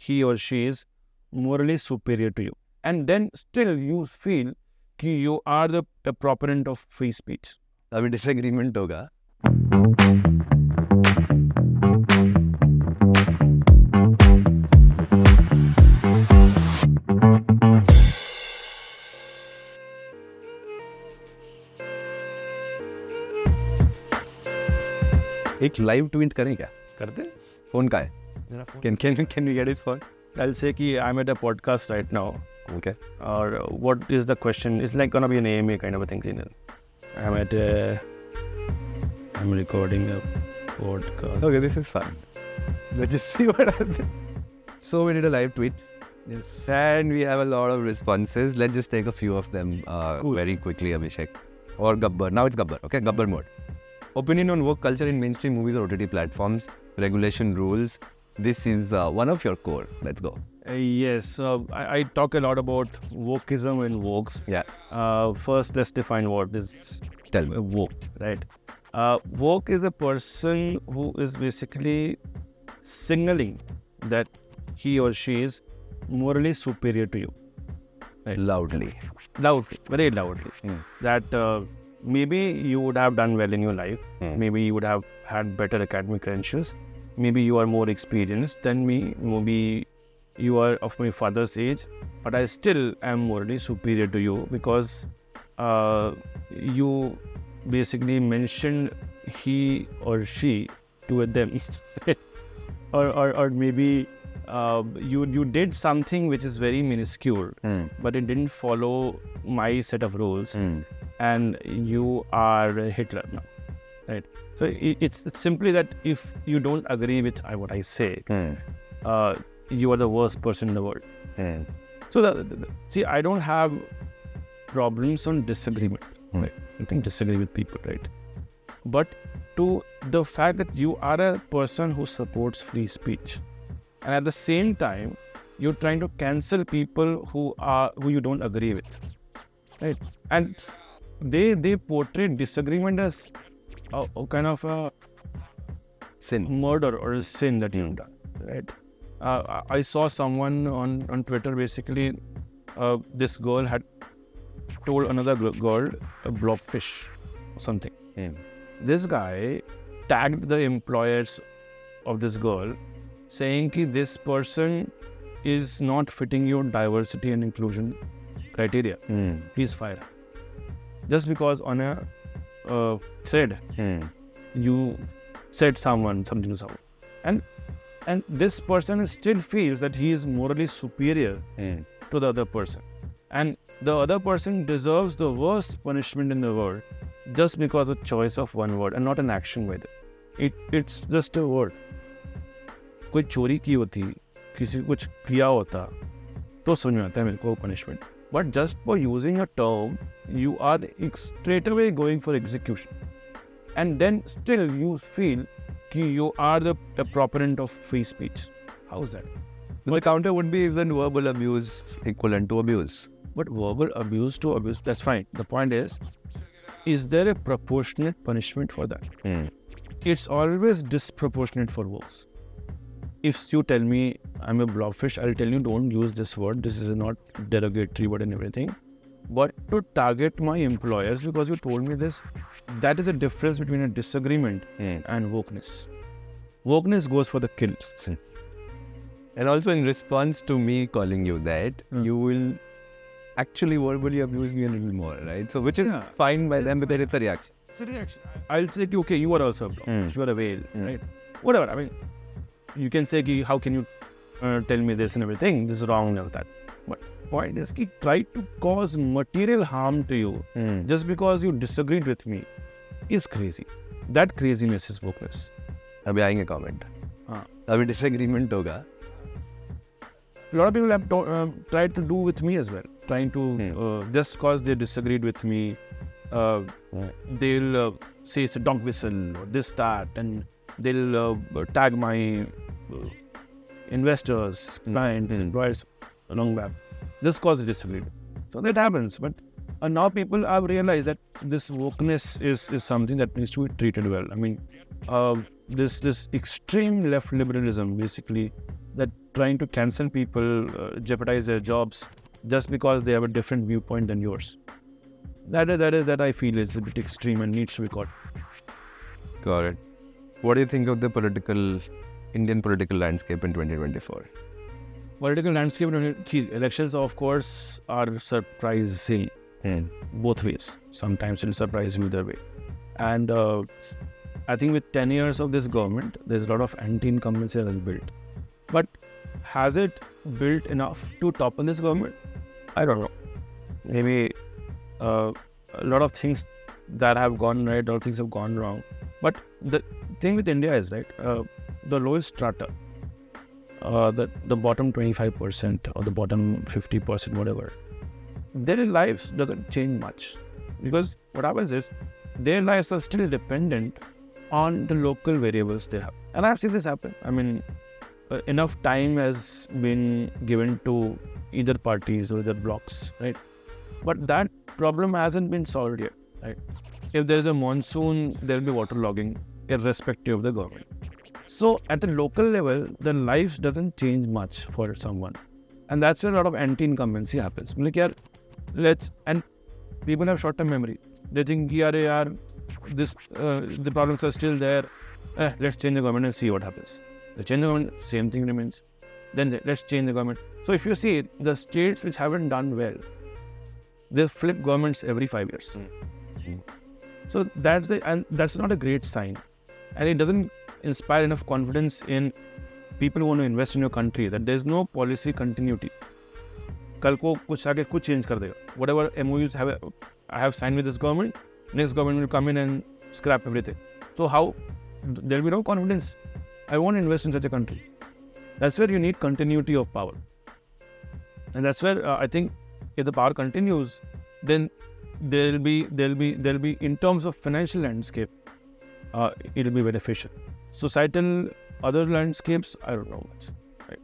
he or she is morally superior to you. And then still you feel कि you are the proponent of free speech. अभी disagreement होगा. एक live tweet करें क्या? करते हैं? फोन का है? मेरा phone. Can we get his phone? I'll say कि I'm at a podcast right now. Okay. Or what is the question? It's like gonna be an AMA kind of a thing. I'm recording a podcast. Okay, this is fun. Let's just see what happens. So we did a live tweet. Yes. And we have a lot of responses. Let's just take a few of them Cool. very quickly, Abhishek. Or Gabbar. Now it's Gabbar. Okay, Gabbar mode. Opinion on woke culture in mainstream movies or OTT platforms. Regulation rules. This is one of your core. Let's go. Yes. I talk a lot about wokeism and wokes. Yeah. First, let's define what is Tell me. woke, right? Woke is a person who is basically signaling that he or she is morally superior to you. Right? Loudly. Loudly, very loudly. That maybe you would have done well in your life. Maybe you would have had better academic credentials. Maybe you are more experienced than me. Maybe you are of my father's age. But I still am morally superior to you because you basically mentioned he or she to them. or maybe you did something which is very minuscule, but it didn't follow my set of rules, and you are Hitler now, right? So it's simply that if you don't agree with what I say, you are the worst person in the world. So see, I don't have problems on disagreement. Right? You can disagree with people, right? But to the fact that you are a person who supports free speech, and at the same time, you're trying to cancel people who you don't agree with, right? And they portray disagreement as a kind of a Sin. murder or a sin that you've done, right? I saw someone on Twitter, basically, this girl had told another girl a blobfish or something. This guy tagged the employers of this girl, saying that this person is not fitting your diversity and inclusion criteria. Please fire her. Just because on a thread you said something to someone, and this person still feels that he is morally superior to the other person, and the other person deserves the worst punishment in the world just because of the choice of one word and not an action with it. It's just a word. कोई चोरी की होती, किसी कुछ किया होता, तो समझ में आता है मेरे को punishment. But just for using a term, you are straight away going for execution. And then still you feel that you are the proponent of free speech. How is that? So the counter would be, isn't verbal abuse equivalent to abuse? But verbal abuse to abuse, that's fine. The point is there a proportionate punishment for that? It's always disproportionate for wokes. If you tell me I'm a blobfish, I'll tell you don't use this word. This is not derogatory word and everything. But to target my employers because you told me this, that is a difference between a disagreement and wokeness. Wokeness goes for the kills. And also in response to me calling you that, you will actually verbally abuse me a little more, right? So which is fine by them because it's a reaction. It's a reaction. I'll say, okay, you are also a blobfish, you are a whale, right? Whatever, I mean, you can say, how can you tell me this and everything? This is wrong and that. But point is, try to cause material harm to you just because you disagreed with me is crazy. That craziness is wokeness. अभी आएंगे comment. अभी disagreement होगा. A lot of people have tried to do with me as well. Trying to, just because they disagreed with me, they'll say it's a dog whistle or this, that, and they'll tag my investors, clients, employers along that. Just because they disagreed. So that happens. But now people have realized that this wokeness is something that needs to be treated well. I mean, this extreme left liberalism basically that trying to cancel people, jeopardize their jobs just because they have a different viewpoint than yours. That I feel is a bit extreme and needs to be caught. Got it. What do you think of the Indian political landscape in 2024? Political landscape, elections of course are surprising both ways. Sometimes it'll surprise you either way. And I think with 10 years of this government, there's a lot of anti-incumbency that is built. But has it built enough to topple this government? I don't know. Maybe a lot of things that have gone right, a lot of things have gone wrong. But the thing with India is, right, the lowest strata, the bottom 25% or the bottom 50%, whatever, their lives doesn't change much. Because what happens is, their lives are still dependent on the local variables they have. And I've seen this happen. I mean, enough time has been given to either parties or either blocks, right? But that problem hasn't been solved yet, right? If there is a monsoon, there will be waterlogging, irrespective of the government. So at the local level, the life doesn't change much for someone. And that's where a lot of anti-incumbency happens. And people have short-term memory. They think, the problems are still there. Let's change the government and see what happens. They change the government, same thing remains. Then let's change the government. So if you see, the states which haven't done well, they flip governments every 5 years. So that's not a great sign. And it doesn't inspire enough confidence in people who want to invest in your country, that there's no policy continuity. कल को कुछ आगे कुछ change कर देगा. Whatever MOUs I have signed with this government, next government will come in and scrap everything. So how? There will be no confidence. I won't invest in such a country. That's where you need continuity of power. And that's where I think if the power continues, then there'll be in terms of financial landscape, it'll be beneficial. Societal other landscapes, I don't know much. Right?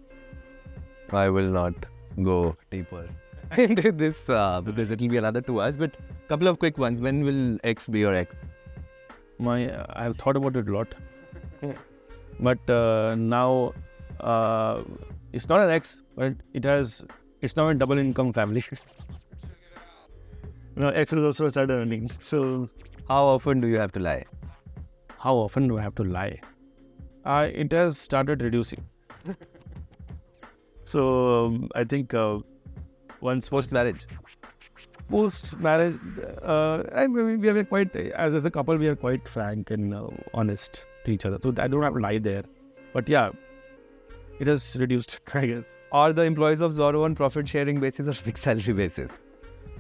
I will not go deeper into this because it will be another 2 hours. But couple of quick ones. When will X be your X? I have thought about it a lot, but now it's not an X, but it's now a double income family. Now X has also started earning. So how often do you have to lie? How often do I have to lie? It has started reducing. So I think once Post-marriage? Post-marriage, I mean, we are quite, as a couple, we are quite frank and honest to each other. So I don't have to lie there. But yeah, it has reduced, I guess. Are the employees of Zorro on profit sharing basis or fixed salary basis?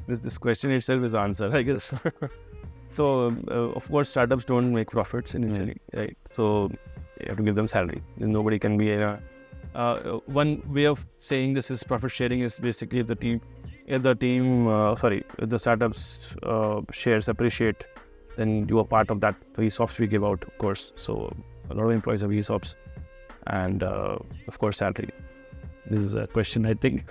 This question itself is answered, I guess. So, of course, startups don't make profits initially, right? So, you have to give them salary. Nobody can be one way of saying this is profit sharing is basically if the startups shares appreciate, then you are part of that. The ESOPs we give out, of course. So, a lot of employees have ESOPs and, of course, salary. This is a question, I think.